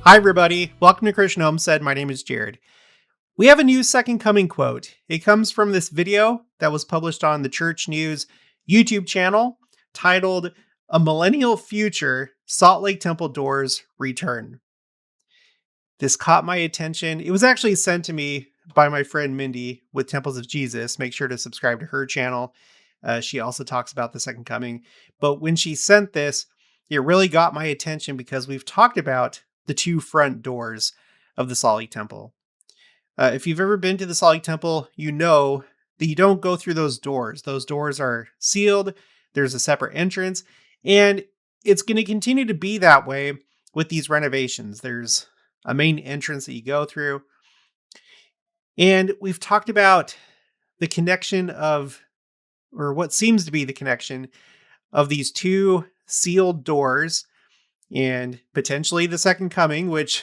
Hi, everybody. Welcome to Christian Homestead. My name is Jared. We have a new Second Coming quote. It comes from this video that was published on the Church News YouTube channel titled, "A Millennial Future, Salt Lake Temple Doors Return." This caught my attention. It was actually sent to me by my friend Mindy with Temples of Jesus. Make sure to subscribe to her channel. She also talks about the Second Coming. But when she sent this, it really got my attention because we've talked about the two front doors of the Salt Lake Temple. If you've ever been to the Salt Lake Temple, you know that you don't go through those doors. Those doors are sealed. There's a separate entrance, and it's going to continue to be that way with these renovations. There's a main entrance that you go through. And we've talked about the connection of, or what seems to be the connection of these two sealed doors and potentially the Second Coming, which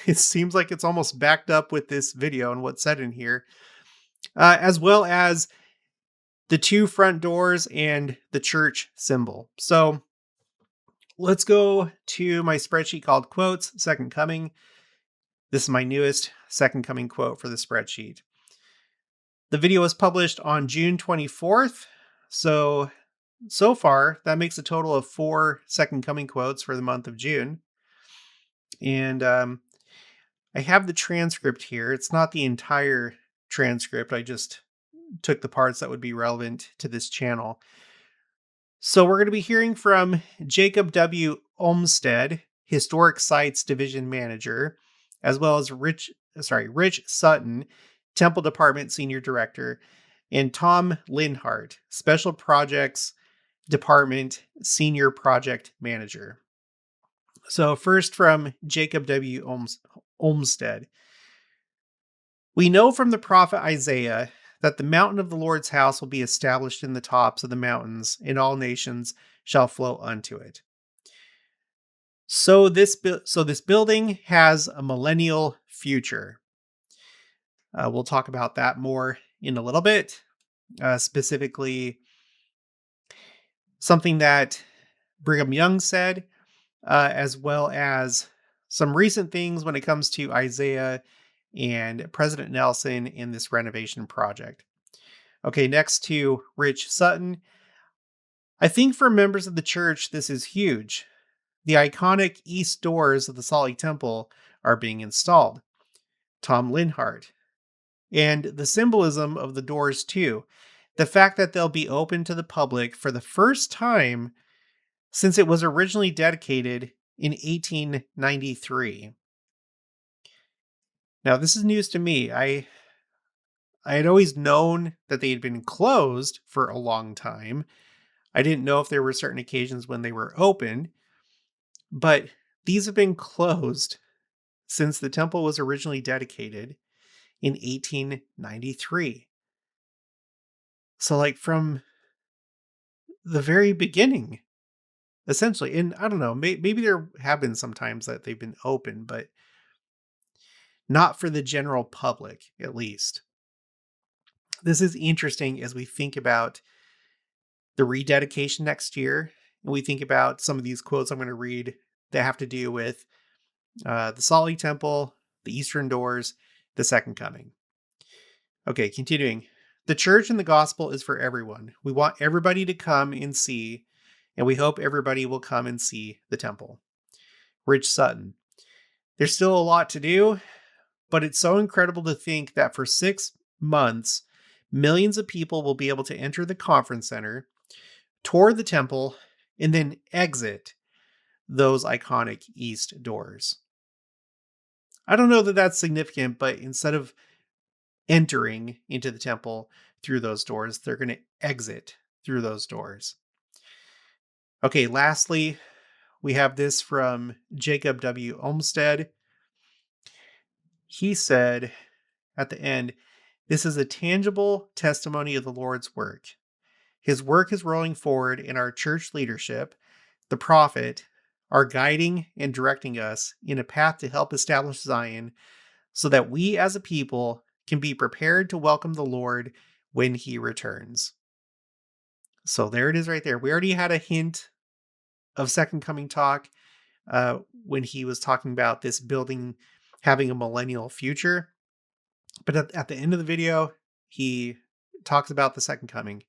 it seems like it's almost backed up with this video and what's said in here, as well as the two front doors and the church symbol. So let's go to my spreadsheet called Quotes, Second Coming. This is my newest Second Coming quote for the spreadsheet. The video was published on June 24th. So far, that makes a total of 4 Second Coming quotes for the month of June. And I have the transcript here. It's not the entire transcript. I just took the parts that would be relevant to this channel. So we're going to be hearing from Jacob W. Olmsted, Historic Sites Division Manager, as well as Rich Sutton, Temple Department Senior Director, and Tom Linhart, Special Projects Department Senior Project Manager. So first from Jacob W. Olmsted. We know from the prophet Isaiah that the mountain of the Lord's house will be established in the tops of the mountains, and all nations shall flow unto it. So this building has a millennial future. We'll talk about that more in a little bit. Specifically, something that Brigham Young said, as well as some recent things when it comes to Isaiah and President Nelson in this renovation project. Okay, next to Rich Sutton. I think for members of the church, this is huge. The iconic east doors of the Salt Lake Temple are being installed. Tom Linhart. And the symbolism of the doors, too. The fact that they'll be open to the public for the first time since it was originally dedicated in 1893. Now, this is news to me. I had always known that they had been closed for a long time. I didn't know if there were certain occasions when they were open, but these have been closed since the temple was originally dedicated in 1893. So, like, from the very beginning, essentially. And I don't know, maybe there have been some times that they've been open, but not for the general public, at least. This is interesting as we think about the rededication next year, and we think about some of these quotes I'm going to read that have to do with the Salt Lake Temple, the Eastern Doors, the Second Coming. Okay, continuing. The church and the gospel is for everyone. We want everybody to come and see, and we hope everybody will come and see the temple. Rich Sutton. There's still a lot to do, but it's so incredible to think that for 6 months, millions of people will be able to enter the conference center, tour the temple, and then exit those iconic east doors. I don't know that that's significant, but instead of entering into the temple through those doors, they're going to exit through those doors. Okay, lastly, we have this from Jacob W. Olmsted. He said at the end, "This is a tangible testimony of the Lord's work. His work is rolling forward, in our church leadership, the prophet, are guiding and directing us in a path to help establish Zion so that we as a people can be prepared to welcome the Lord when he returns." So there it is right there. We already had a hint of Second Coming talk, when he was talking about this building having a millennial future. But at the end of the video, he talks about the second coming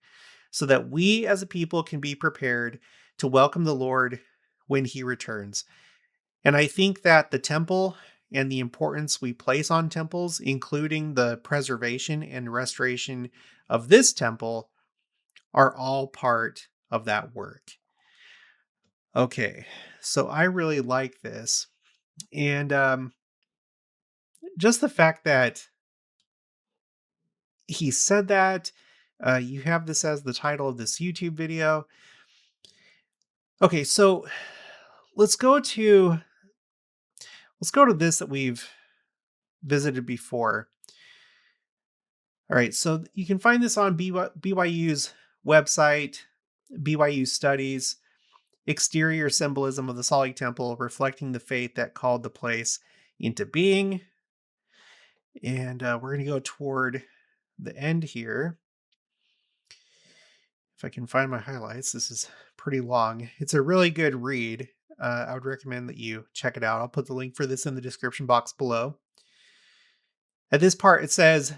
so that we as a people can be prepared to welcome the Lord when he returns. And I think that the temple and the importance we place on temples, including the preservation and restoration of this temple, are all part of that work. Okay, so I really like this. And just the fact that he said that, you have this as the title of this YouTube video. Okay, so let's go to this that we've visited before. All right, so you can find this on BYU's website, BYU Studies, Exterior Symbolism of the Salt Lake Temple, reflecting the faith that called the place into being. And we're going to go toward the end here. If I can find my highlights, this is pretty long. It's a really good read. I would recommend that you check it out. I'll put the link for this in the description box below. At this part, it says,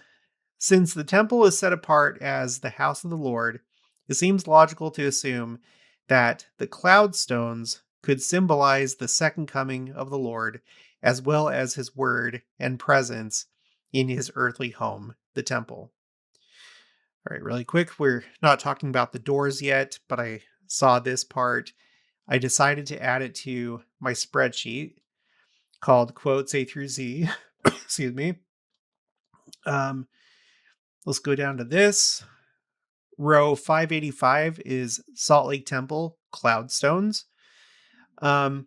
since the temple is set apart as the house of the Lord, it seems logical to assume that the cloud stones could symbolize the second coming of the Lord, as well as his word and presence in his earthly home, the temple. All right, really quick, we're not talking about the doors yet, but I saw this part. I decided to add it to my spreadsheet called Quotes A through Z. Excuse me. Let's go down to this. Row 585 is Salt Lake Temple cloud stones. As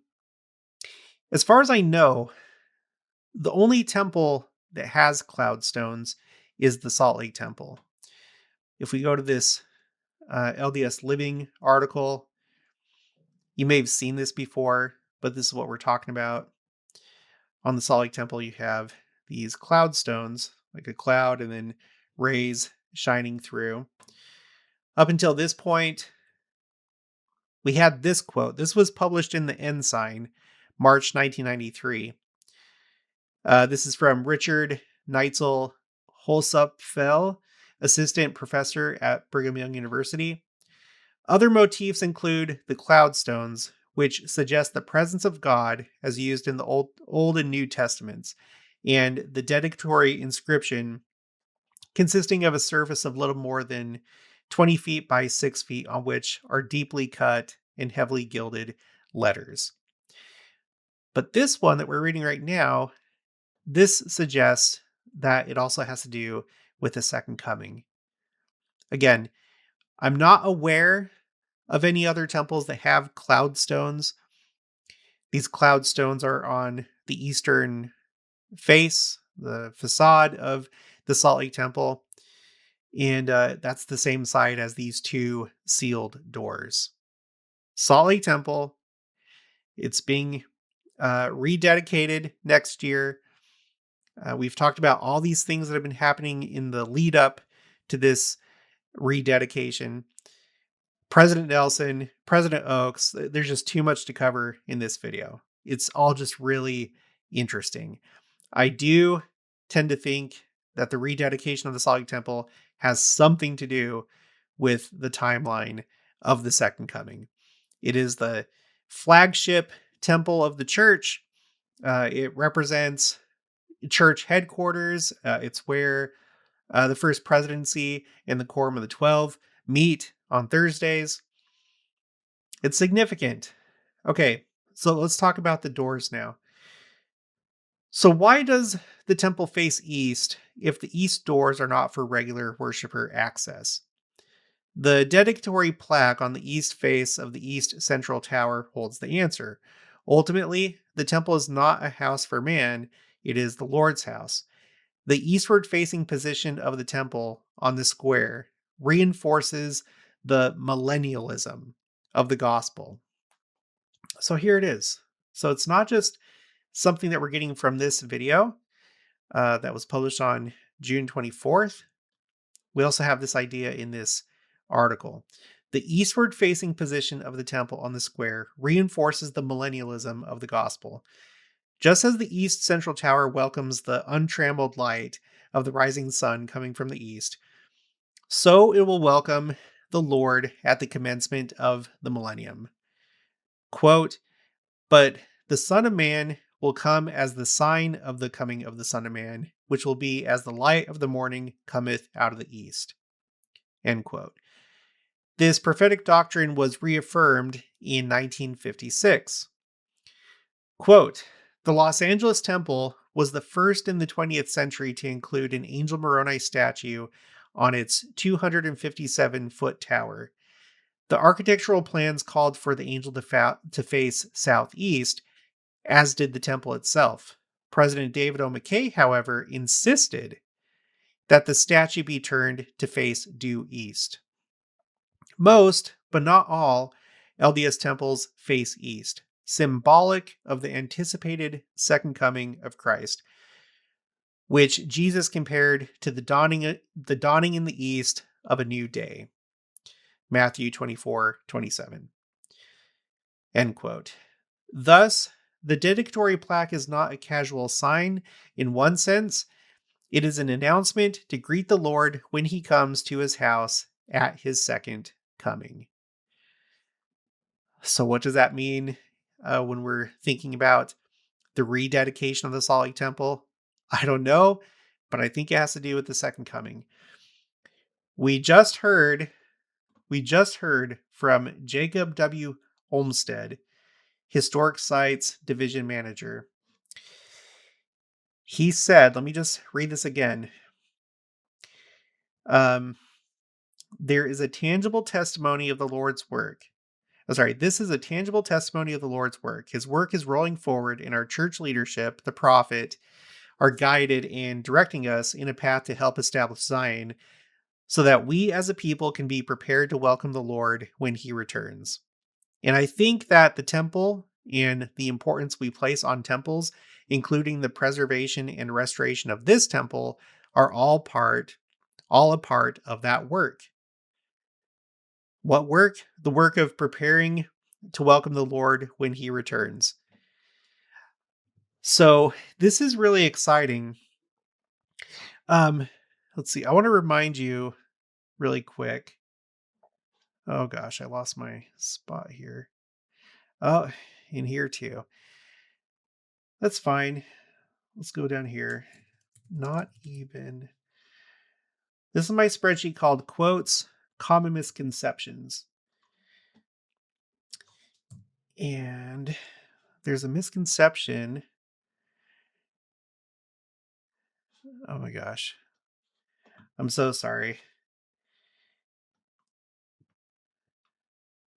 far as I know, the only temple that has cloud stones is the Salt Lake Temple. If we go to this LDS Living article, you may have seen this before, but this is what we're talking about. On the Salt Lake Temple, you have these cloud stones, like a cloud and then rays shining through. Up until this point, we had this quote. This was published in the Ensign, March 1993. This is from Richard Neitzel Holsupfel, assistant professor at Brigham Young University. Other motifs include the cloud stones, which suggest the presence of God as used in the Old and New Testaments, and the dedicatory inscription consisting of a surface of little more than 20 feet by 6 feet on which are deeply cut and heavily gilded letters. But this one that we're reading right now, this suggests that it also has to do with the second coming. Again, I'm not aware of any other temples that have cloud stones. These cloud stones are on the eastern face, the facade of the Salt Lake Temple. And that's the same side as these two sealed doors. Salt Lake Temple, it's being rededicated next year. We've talked about all these things that have been happening in the lead up to this rededication. President Nelson, President Oaks, there's just too much to cover in this video. It's all just really interesting. I do tend to think that the rededication of the Salt Lake Temple has something to do with the timeline of the second coming. It is the flagship temple of the church. It represents church headquarters. It's where the first presidency and the Quorum of the 12 meet on Thursdays. It's significant. Okay, so let's talk about the doors now. So why does the temple face east if the east doors are not for regular worshiper access? The dedicatory plaque on the east face of the east central tower holds the answer. Ultimately, the temple is not a house for man, it is the Lord's house. The eastward facing position of the temple on the square reinforces the millennialism of the gospel. So here it is. So it's not just something that we're getting from this video that was published on June 24th. We also have this idea in this article. The eastward-facing position of the temple on the square reinforces the millennialism of the gospel. Just as the east central tower welcomes the untrammeled light of the rising sun coming from the east, so it will welcome the Lord at the commencement of the millennium. Quote, "But the Son of Man will come as the sign of the coming of the Son of Man, which will be as the light of the morning cometh out of the east." End quote. This prophetic doctrine was reaffirmed in 1956. Quote, "The Los Angeles Temple was the first in the 20th century to include an Angel Moroni statue on its 257-foot tower. The architectural plans called for the angel to face southeast, as did the temple itself. President David O. McKay, however, insisted that the statue be turned to face due east. Most, but not all, LDS temples face east, symbolic of the anticipated second coming of Christ, which Jesus compared to the dawning in the east of a new day. Matthew 24:27. End quote. Thus, the dedicatory plaque is not a casual sign in one sense. It is an announcement to greet the Lord when he comes to his house at his second coming. So what does that mean when we're thinking about the rededication of the Salt Lake Temple? I don't know, but I think it has to do with the second coming. We just heard from Jacob W. Olmsted, Historic Sites Division Manager. He said, let me just read this again. There is a tangible testimony of the Lord's work. This is a tangible testimony of the Lord's work. His work is rolling forward, and our church leadership, the prophet, are guided and directing us in a path to help establish Zion so that we as a people can be prepared to welcome the Lord when he returns. And I think that the temple and the importance we place on temples, including the preservation and restoration of this temple, are all a part of that work. What work? The work of preparing to welcome the Lord when he returns. So this is really exciting. Let's see. I want to remind you really quick. Oh gosh, I lost my spot here. Oh, in here too. That's fine. Let's go down here. Not even. This is my spreadsheet called Quotes, Common Misconceptions. And there's a misconception. Oh my gosh. I'm so sorry.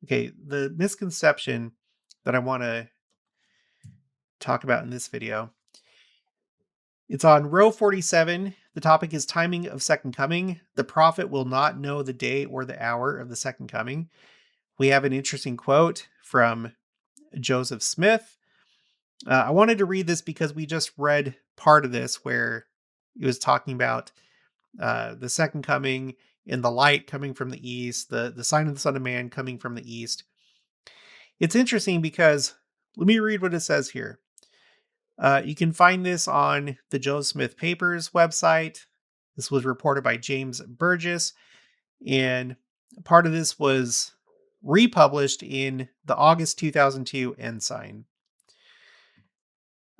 Okay, the misconception that I want to talk about in this video. It's on row 47. The topic is timing of second coming. The prophet will not know the day or the hour of the second coming. We have an interesting quote from Joseph Smith. I wanted to read this because we just read part of this where he was talking about the second coming and the light coming from the east, the sign of the Son of Man coming from the east. It's interesting because let me read what it says here. You can find this on the Joseph Smith Papers website. This was reported by James Burgess, and part of this was republished in the August 2002 Ensign.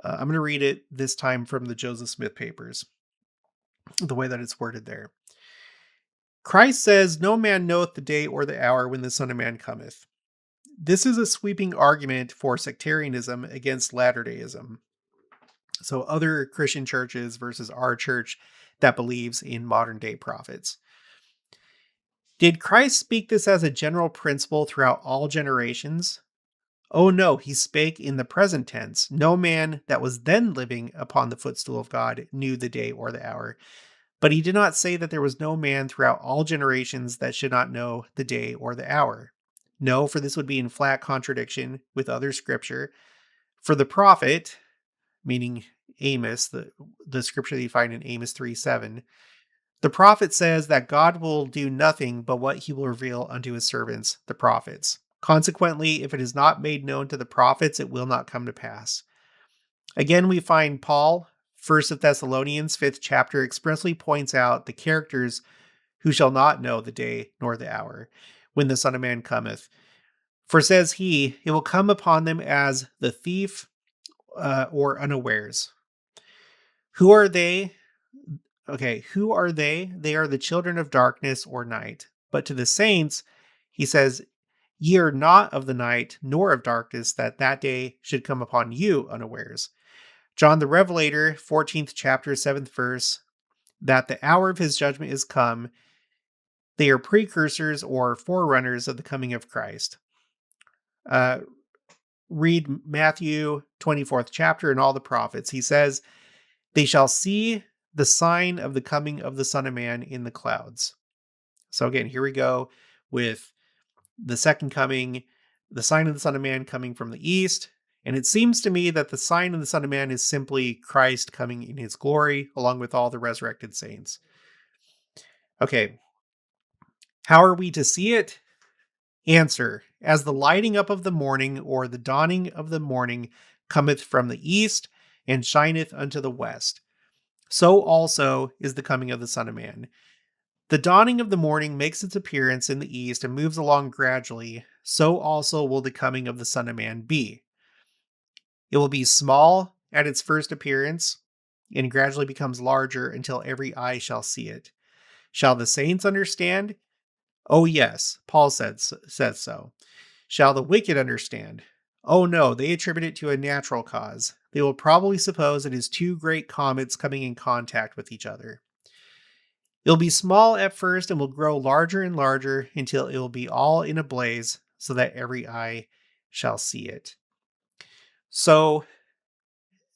I'm going to read it this time from the Joseph Smith Papers, the way that it's worded there. Christ says, "No man knoweth the day or the hour when the Son of Man cometh." This is a sweeping argument for sectarianism against Latter-dayism. So other Christian churches versus our church that believes in modern day prophets. Did Christ speak this as a general principle throughout all generations? Oh no, he spake in the present tense. No man that was then living upon the footstool of God knew the day or the hour. But he did not say that there was no man throughout all generations that should not know the day or the hour. No, for this would be in flat contradiction with other scripture. For the prophet, meaning Amos, the scripture that you find in Amos 3:7, The prophet says that God will do nothing but what he will reveal unto his servants, the prophets. Consequently, if it is not made known to the prophets, it will not come to pass. Again, we find Paul, 1 of Thessalonians, 5th chapter, expressly points out the characters who shall not know the day nor the hour when the Son of Man cometh. For says he, it will come upon them as the thief or unawares. Who are they? Okay, who are they? They are the children of darkness or night. But to the saints, he says, ye are not of the night nor of darkness, that that day should come upon you unawares. John the Revelator, 14th chapter, 7th verse, that the hour of his judgment is come. They are precursors or forerunners of the coming of Christ. Uh, Read Matthew 24th chapter and all the prophets. He says, they shall see the sign of the coming of the Son of Man in the clouds. So again, here we go with the second coming, the sign of the Son of Man coming from the east. And it seems to me that the sign of the Son of Man is simply Christ coming in his glory, along with all the resurrected saints. Okay, how are we to see it? Answer, as the lighting up of the morning or the dawning of the morning cometh from the east and shineth unto the west, so also is the coming of the Son of Man. The dawning of the morning makes its appearance in the east and moves along gradually, so also will the coming of the Son of Man be. It will be small at its first appearance and gradually becomes larger until every eye shall see it. Shall the saints understand? Oh, yes, Paul says so. Shall the wicked understand? Oh, no, they attribute it to a natural cause. They will probably suppose it is two great comets coming in contact with each other. It'll be small at first and will grow larger and larger until it will be all in a blaze, so that every eye shall see it. So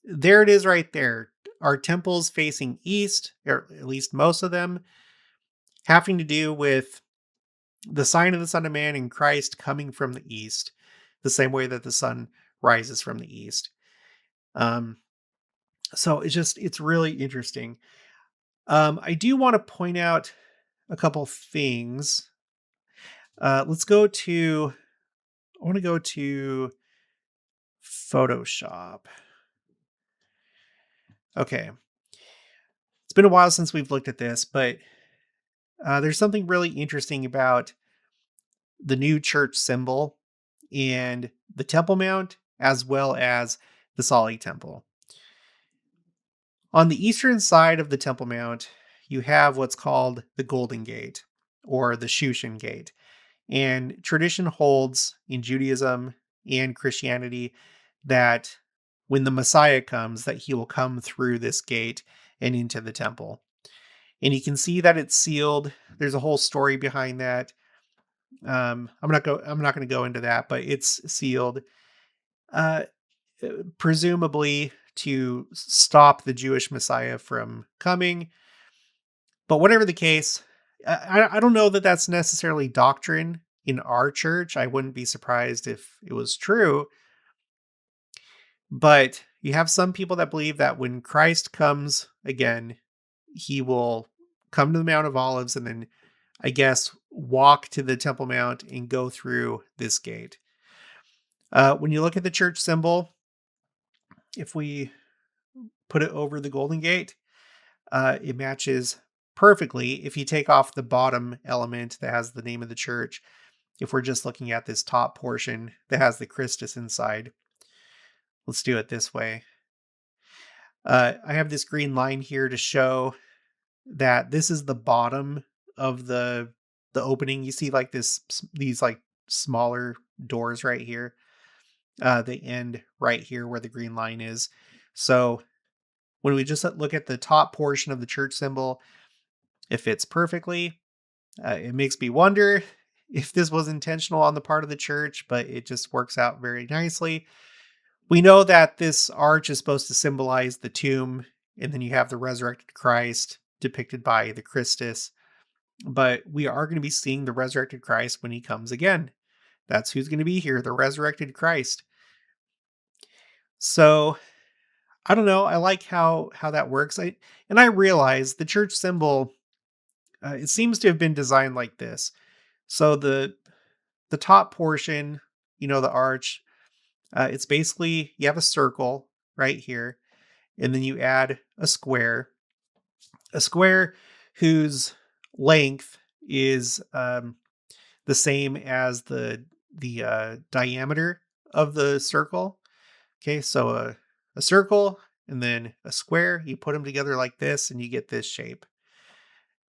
there it is right there. Our temples facing east, or at least most of them, having to do with the sign of the Son of Man and Christ coming from the east, the same way that the sun rises from the east. Um, so it's really interesting. I do want to point out a couple things. Let's go to, I want to go to Photoshop. Okay. It's been a while since we've looked at this, but there's something really interesting about the new church symbol and the Temple Mount, as well as the Salt Lake Temple. On the eastern side of the Temple Mount, you have what's called the Golden Gate, or the Shushan Gate. And tradition holds in Judaism and Christianity that when the Messiah comes, that he will come through this gate and into the temple. And you can see that it's sealed. There's a whole story behind that. I'm not going to go into that, but it's sealed, uh, presumably to stop the Jewish Messiah from coming. But whatever the case, I don't know that that's necessarily doctrine in our church. I wouldn't be surprised if it was true. But you have some people that believe that when Christ comes again, he will come to the Mount of Olives and then, I guess, walk to the Temple Mount and go through this gate. When you look at the church symbol, if we put it over the Golden Gate, it matches perfectly. If you take off the bottom element that has the name of the church, if we're just looking at this top portion that has the Christus inside, let's do it this way. I have this green line here to show that this is the bottom of the opening. You see like these like smaller doors right here. They end right here where the green line is. So when we just look at the top portion of the church symbol, it fits perfectly. It makes me wonder if this was intentional on the part of the church, but it just works out very nicely. We know that this arch is supposed to symbolize the tomb, and then you have the resurrected Christ depicted by the Christus. But we are going to be seeing the resurrected Christ when he comes again. That's who's going to be here, the resurrected Christ. So I don't know. I like how that works. I realize the church symbol It seems to have been designed like this. So the top portion, the arch, it's basically you have a circle right here, and then you add a square whose length is the same as the diameter of the circle. Okay, so a circle and then a square, you put them together like this, and you get this shape.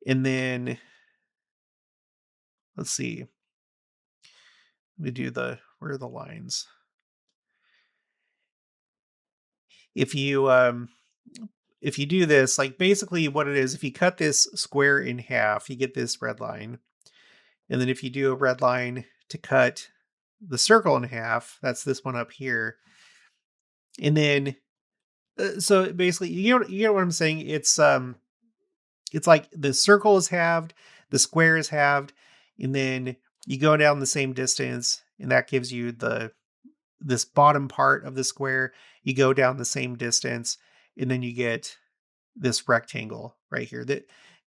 And then let's see, we do where are the lines? If you if you do this, like basically what it is, if you cut this square in half, you get this red line. And then if you do a red line to cut the circle in half, that's this one up here. And then so basically you know what I'm saying? It's like the circle is halved, the square is halved, and then you go down the same distance, and that gives you this bottom part of the square. You go down the same distance, and then you get this rectangle right here.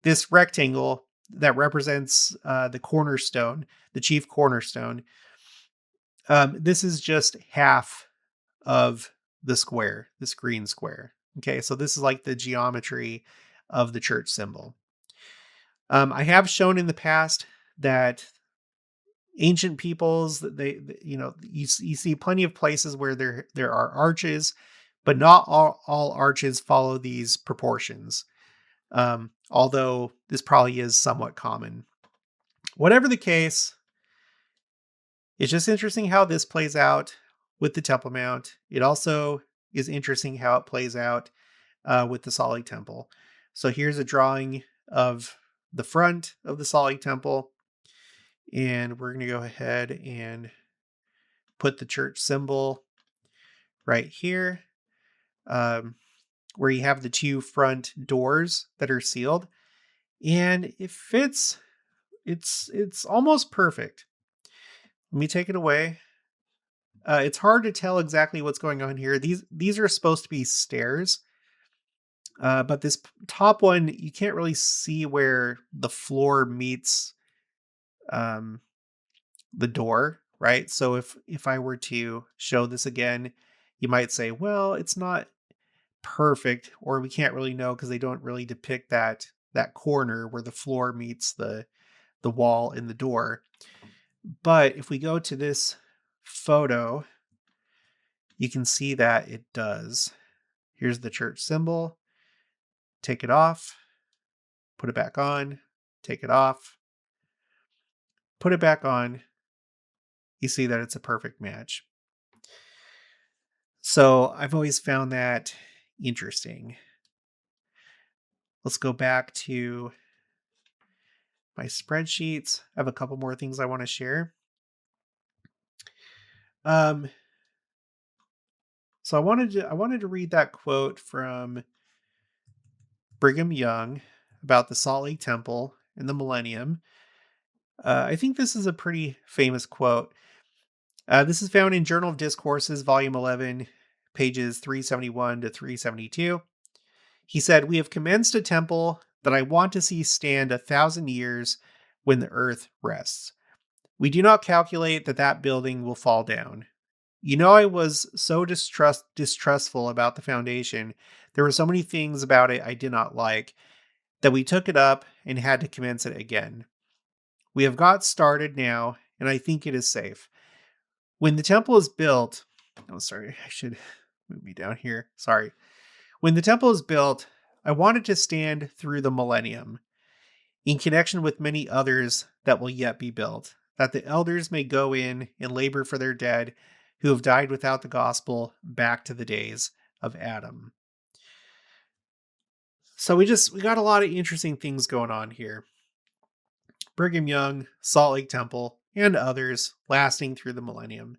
This rectangle that represents the cornerstone, the chief cornerstone. This is just half of the square, this green square. Okay, so this is like the geometry of the church symbol. I have shown in the past that ancient peoples, that you see plenty of places where there are arches, but not all arches follow these proportions. Although this probably is somewhat common. Whatever the case, it's just interesting how this plays out with the Temple Mount. It also is interesting how it plays out with the Salt Lake Temple. So here's a drawing of the front of the Salt Lake Temple. And we're going to go ahead and put the church symbol right here, where you have the two front doors that are sealed. And it fits. It's almost perfect. Let me take it away. It's hard to tell exactly what's going on here. These are supposed to be stairs. But this top one, you can't really see where the floor meets the door, right? So if I were to show this again, you might say, well, it's not perfect, or we can't really know because they don't really depict that corner where the floor meets the wall in the door. But if we go to this photo, you can see that it does. Here's the church symbol. Take it off, put it back on, take it off, put it back on. You see that it's a perfect match. So I've always found that interesting. Let's go back to my spreadsheets. I have a couple more things I want to share. Um, so I wanted to read that quote from Brigham Young about the Salt Lake Temple and the Millennium. I think this is a pretty famous quote. This is found in Journal of Discourses, Volume 11, pages 371 to 372. He said, "We have commenced a temple that I want to see stand 1,000 years when the earth rests. We do not calculate that building will fall down. You know, I was so distrustful about the foundation. There were so many things about it I did not like that we took it up and had to commence it again. We have got started now, and I think it is safe. When the temple is built," oh, sorry, I should move me down here. Sorry. "When the temple is built, I want it to stand through the millennium, in connection with many others that will yet be built, that the elders may go in and labor for their dead who have died without the gospel back to the days of Adam." So we got a lot of interesting things going on here. Brigham Young, Salt Lake Temple, and others lasting through the millennium.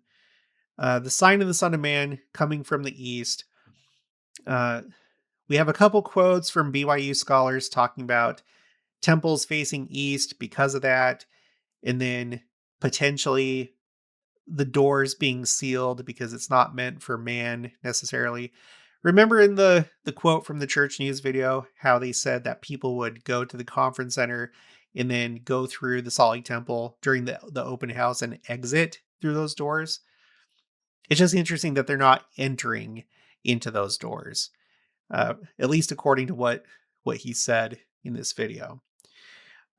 The sign of the Son of Man coming from the east. We have a couple quotes from BYU scholars talking about temples facing east because of that, and then potentially the doors being sealed because it's not meant for man necessarily. Remember in the quote from the Church News video how they said that people would go to the conference center and then go through the Salt Lake Temple during the open house and exit through those doors. It's just interesting that they're not entering into those doors, at least according to what he said in this video.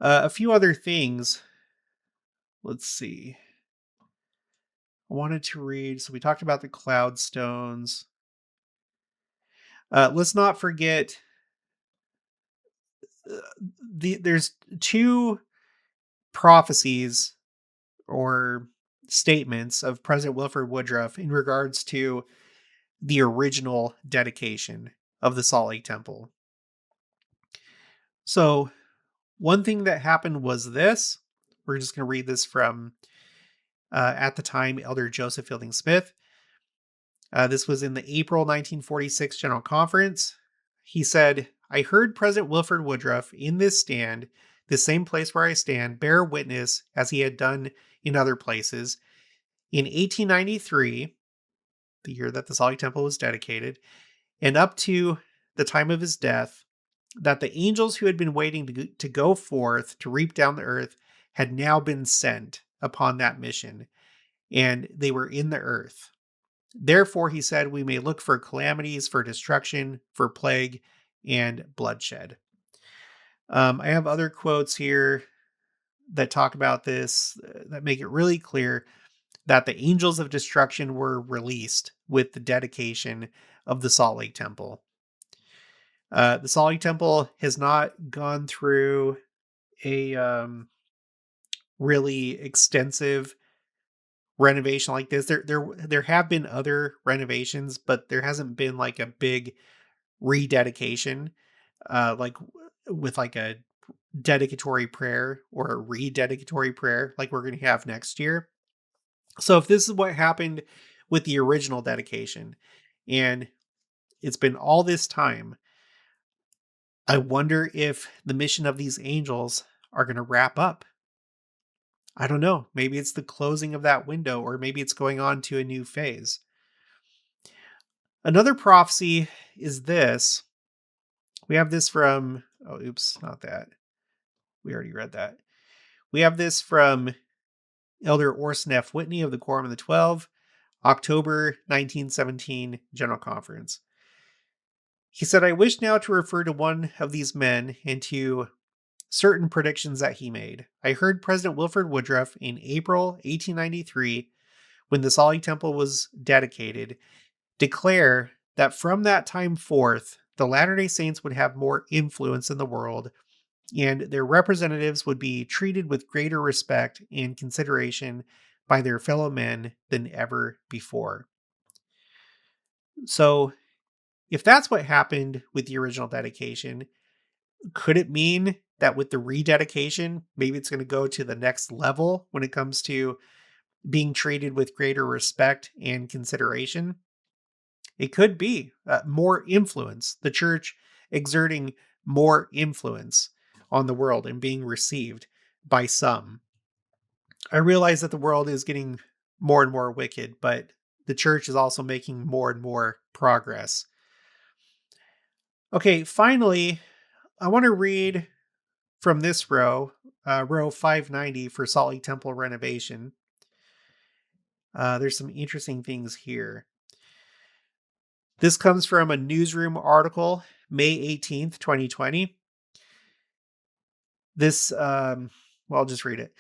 A few other things. Let's see. I wanted to read. So we talked about the cloud stones. Let's not forget there's two prophecies or statements of President Wilford Woodruff in regards to the original dedication of the Salt Lake Temple. So, one thing that happened was this. We're just going to read this from, at the time, Elder Joseph Fielding Smith. This was in the April 1946 General Conference. He said, I heard President Wilford Woodruff in this stand, the same place where I stand, bear witness, as he had done in other places, in 1893, the year that the Salt Lake Temple was dedicated, and up to the time of his death, that the angels who had been waiting to go forth to reap down the earth had now been sent upon that mission, and they were in the earth. Therefore, he said, we may look for calamities, for destruction, for plague, and bloodshed. I have other quotes here that talk about this, that make it really clear that the angels of destruction were released with the dedication of the Salt Lake Temple. The Salt Lake Temple has not gone through a really extensive renovation like this. There have been other renovations, but there hasn't been like a big rededication, like with like a dedicatory prayer or a rededicatory prayer like we're going to have next year. So if this is what happened with the original dedication, and it's been all this time, I wonder if the mission of these angels are going to wrap up. I don't know. Maybe it's the closing of that window, or maybe it's going on to a new phase. Another prophecy is this. We have this from, oh, oops, not that. We already read that. We have this from Elder Orson F. Whitney of the Quorum of the 12, October 1917 General Conference. He said, I wish now to refer to one of these men and to certain predictions that he made. I heard President Wilford Woodruff in April 1893, when the Salt Lake Temple was dedicated, declare that from that time forth, the Latter-day Saints would have more influence in the world, and their representatives would be treated with greater respect and consideration by their fellow men than ever before. So, if that's what happened with the original dedication, could it mean that with the rededication, maybe it's going to go to the next level when it comes to being treated with greater respect and consideration? It could be more influence, the church exerting more influence on the world and being received by some. I realize that the world is getting more and more wicked, but the church is also making more and more progress. Okay, finally, I want to read from this row, row 590 for Salt Lake Temple renovation. There's some interesting things here. This comes from a newsroom article, May 18th, 2020. This, well, I'll just read it.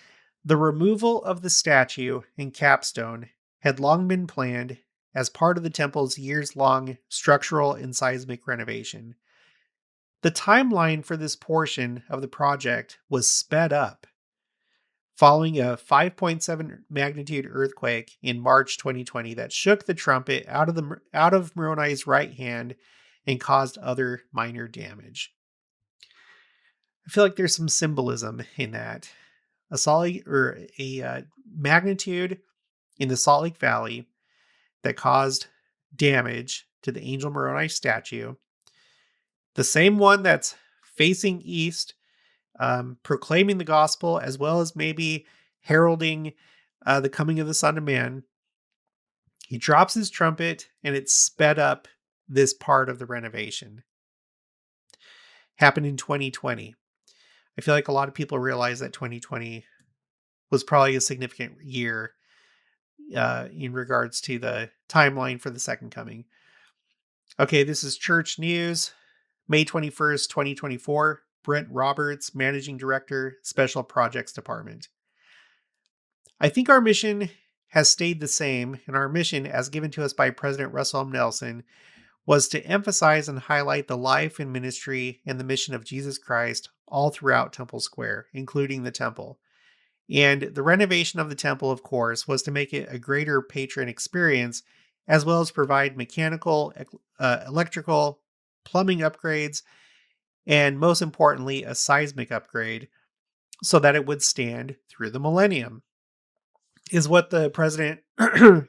The removal of the statue and capstone had long been planned as part of the temple's years-long structural and seismic renovation. The timeline for this portion of the project was sped up following a 5.7 magnitude earthquake in March 2020 that shook the trumpet out of Moroni's right hand and caused other minor damage. I feel like there's some symbolism in that. A magnitude in the Salt Lake Valley that caused damage to the Angel Moroni statue. The same one that's facing east, proclaiming the gospel, as well as maybe heralding the coming of the Son of Man. He drops his trumpet and it sped up this part of the renovation. Happened in 2020. I feel like a lot of people realize that 2020 was probably a significant year in regards to the timeline for the second coming. Okay, this is church news, May 21st, 2024. Brent Roberts, Managing Director, Special Projects Department. I think our mission has stayed the same, and our mission, as given to us by President Russell M. Nelson, was to emphasize and highlight the life and ministry and the mission of Jesus Christ all throughout Temple Square, including the temple. And the renovation of the temple, of course, was to make it a greater patron experience, as well as provide mechanical, electrical, plumbing upgrades, and most importantly, a seismic upgrade so that it would stand through the millennium, is what the president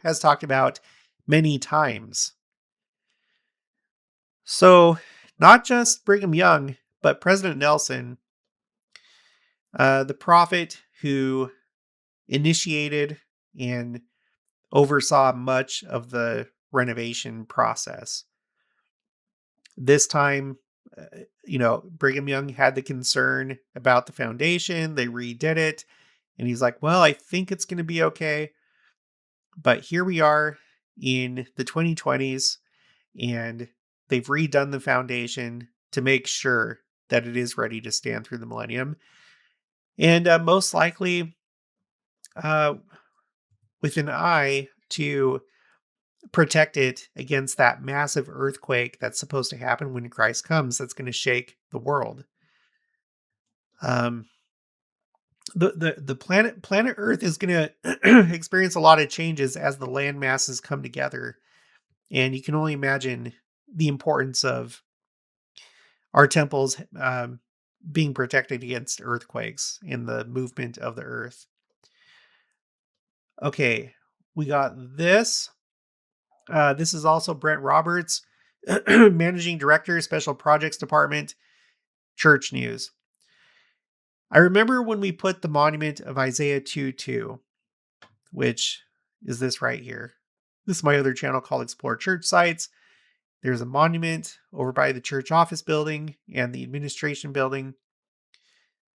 has talked about many times. So, not just Brigham Young, but President Nelson, the prophet who initiated and oversaw much of the renovation process. This time, Brigham Young had the concern about the foundation. They redid it. And he's like, well, I think it's going to be okay. But here we are in the 2020s, and they've redone the foundation to make sure that it is ready to stand through the millennium. And most likely, uh, with an eye to protect it against that massive earthquake that's supposed to happen when Christ comes, that's going to shake the world. Um, the planet Earth is going to experience a lot of changes as the land masses come together, and you can only imagine the importance of our temples being protected against earthquakes and the movement of the Earth. Okay, we got this. This is also Brent Roberts, Managing Director, Special Projects Department, Church News. I remember when we put the monument of Isaiah 2:2, which is this right here. This is my other channel called Explore Church Sites. There's a monument over by the church office building and the administration building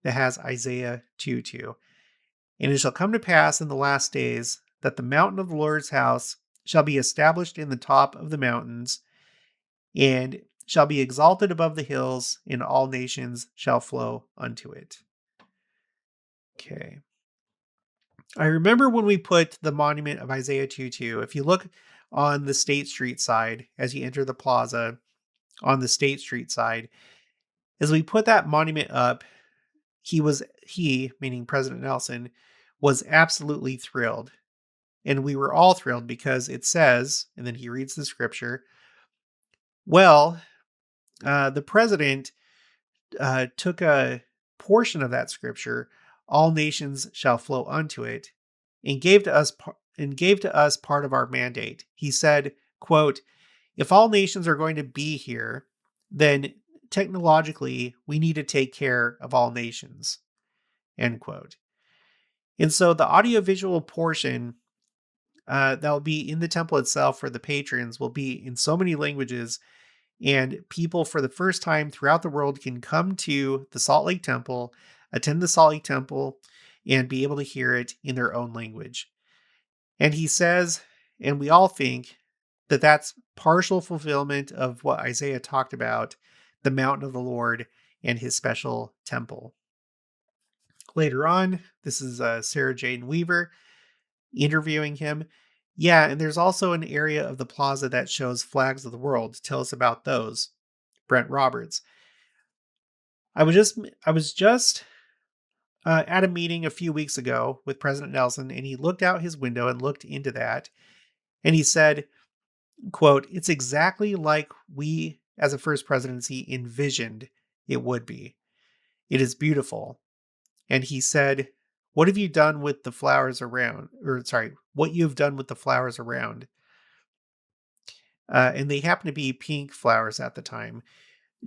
that has Isaiah 2:2. And it shall come to pass in the last days that the mountain of the Lord's house shall be established in the top of the mountains, and shall be exalted above the hills, and all nations shall flow unto it. Okay. I remember when we put the monument of Isaiah 2:2. If you look on the State Street side, as you enter the plaza on the State Street side, as we put that monument up, he, meaning President Nelson, was absolutely thrilled. And we were all thrilled because it says, and then he reads the scripture, well, the president took a portion of that scripture, all nations shall flow unto it, and gave to us part of our mandate. He said, quote, if all nations are going to be here, then technologically we need to take care of all nations, end quote. And so the audiovisual portion that will be in the temple itself for the patrons will be in so many languages, and people for the first time throughout the world can come to the Salt Lake Temple, attend the Salt Lake Temple, and be able to hear it in their own language. And he says, and we all think, that that's partial fulfillment of what Isaiah talked about, the mountain of the Lord and his special temple. Later on, this is Sarah Jane Weaver interviewing him. Yeah, and there's also an area of the plaza that shows flags of the world. Tell us about those, Brent Roberts. I was just at a meeting a few weeks ago with President Nelson, and he looked out his window and looked into that, and he said, quote, it's exactly like we as a first presidency envisioned it would be. It is beautiful. And he said, what have you done with the flowers around? What you've done with the flowers around. And they happen to be pink flowers at the time.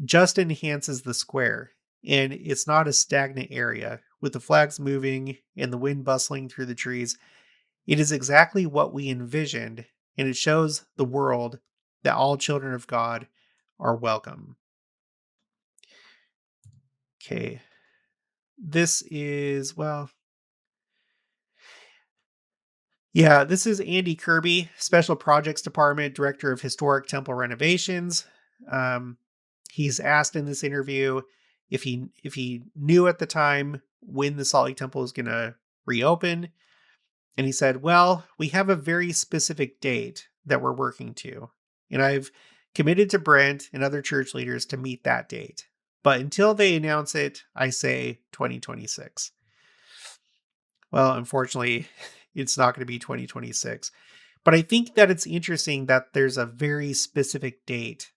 Just enhances the square. And it's not a stagnant area with the flags moving and the wind bustling through the trees. It is exactly what we envisioned, and it shows the world that all children of God are welcome. Okay. This is, well, yeah, this is Andy Kirby, Special Projects Department, Director of Historic Temple Renovations. Um, he's asked in this interview if he knew at the time when the Salt Lake Temple was going to reopen, and he said, "Well, we have a very specific date that we're working to, and I've committed to Brent and other church leaders to meet that date. But until they announce it, I say 2026." Well, unfortunately, it's not going to be 2026. But I think that it's interesting that there's a very specific date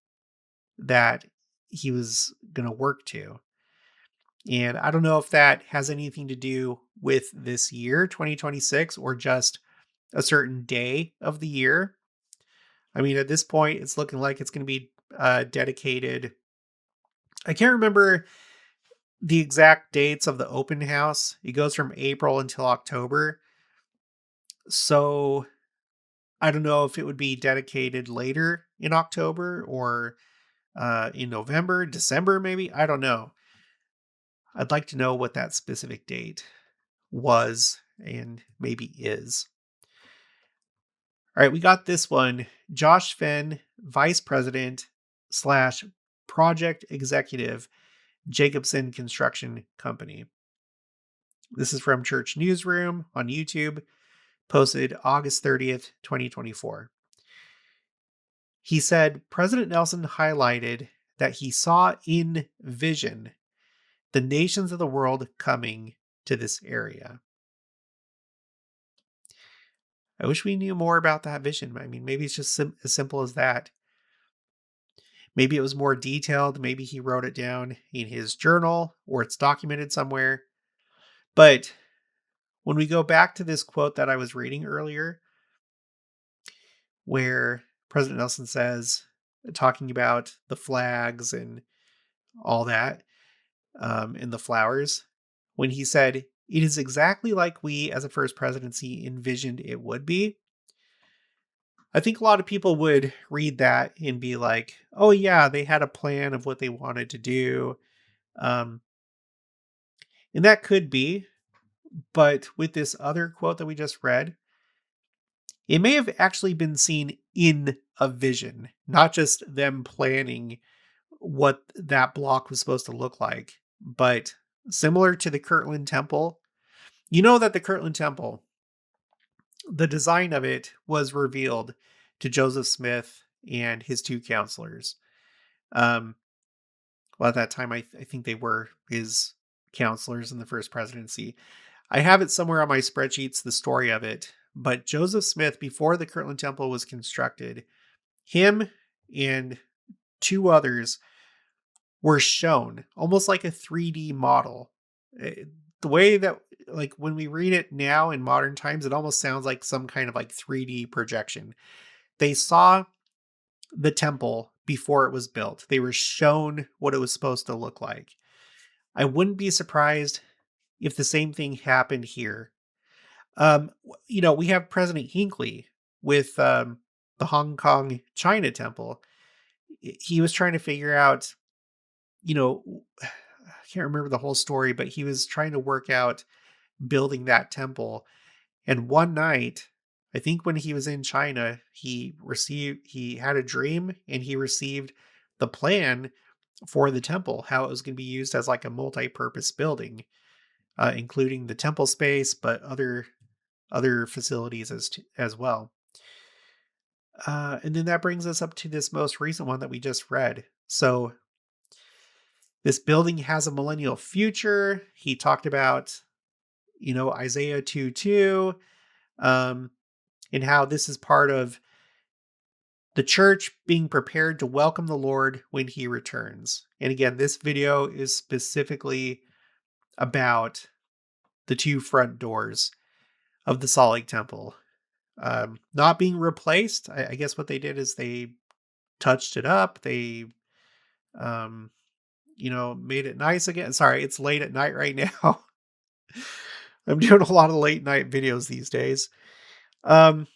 that he was going to work to. And I don't know if that has anything to do with this year, 2026, or just a certain day of the year. I mean, at this point, it's looking like it's going to be dedicated. I can't remember the exact dates of the open house. It goes from April until October. So I don't know if it would be dedicated later in October or in November, December, maybe. I don't know. I'd like to know what that specific date was and maybe is. All right, we got this one. Josh Fenn, Vice President slash Project Executive, Jacobson Construction Company. This is from Church Newsroom on YouTube, posted August 30th, 2024. He said President Nelson highlighted that he saw in vision the nations of the world coming to this area. I wish we knew more about that vision. I mean, maybe it's just as simple as that. Maybe it was more detailed. Maybe he wrote it down in his journal or it's documented somewhere. But when we go back to this quote that I was reading earlier, where President Nelson says, talking about the flags and all that, and the flowers, when he said, "It is exactly like we as a first presidency envisioned it would be." I think a lot of people would read that and be like, "Oh yeah, they had a plan of what they wanted to do." Um, and that could be, but with this other quote that we just read, it may have actually been seen in a vision, not just them planning what that block was supposed to look like, but similar to the Kirtland Temple. You know that the Kirtland Temple, the design of it was revealed to Joseph Smith and his two counselors. Um, well, at that time, I think they were his counselors in the first presidency. I have it somewhere on my spreadsheets, the story of it. But Joseph Smith, before the Kirtland Temple was constructed, him and two others were shown almost like a 3D model. The way that, like, when we read it now in modern times, it almost sounds like some kind of like 3D projection. They saw the temple before it was built, they were shown what it was supposed to look like. I wouldn't be surprised if the same thing happened here. We have President Hinckley with the Hong Kong China Temple. He was trying to figure out, you know, I can't remember the whole story, but he was trying to work out building that temple. And one night, I think when he was in China, he had a dream and he received the plan for the temple, how it was going to be used as like a multi-purpose building, including the temple space, but other facilities as well. And then that brings us up to this most recent one that we just read. So this building has a millennial future. He talked about, Isaiah 2:2, and how this is part of the church being prepared to welcome the Lord when he returns. And again, this video is specifically about the two front doors of the Salt Lake Temple. Not being replaced. I guess what they did is they touched it up. They, made it nice again. Sorry, it's late at night right now. I'm doing a lot of late night videos these days. Um,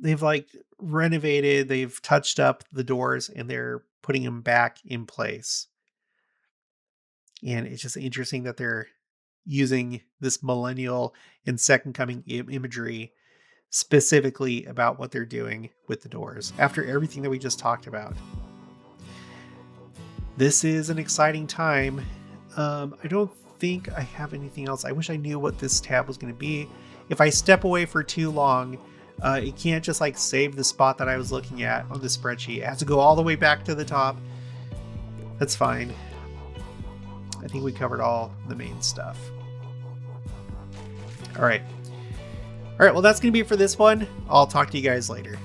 they've like renovated, they've touched up the doors, and they're putting them back in place. And it's just interesting that they're using this millennial and second coming imagery specifically about what they're doing with the doors after everything that we just talked about. This is an exciting time. I don't think I have anything else. I wish I knew what this tab was going to be. If I step away for too long, it can't just like save the spot that I was looking at on the spreadsheet. It has to go all the way back to the top. That's fine. I think we covered all the main stuff. All right. Well, that's going to be it for this one. I'll talk to you guys later.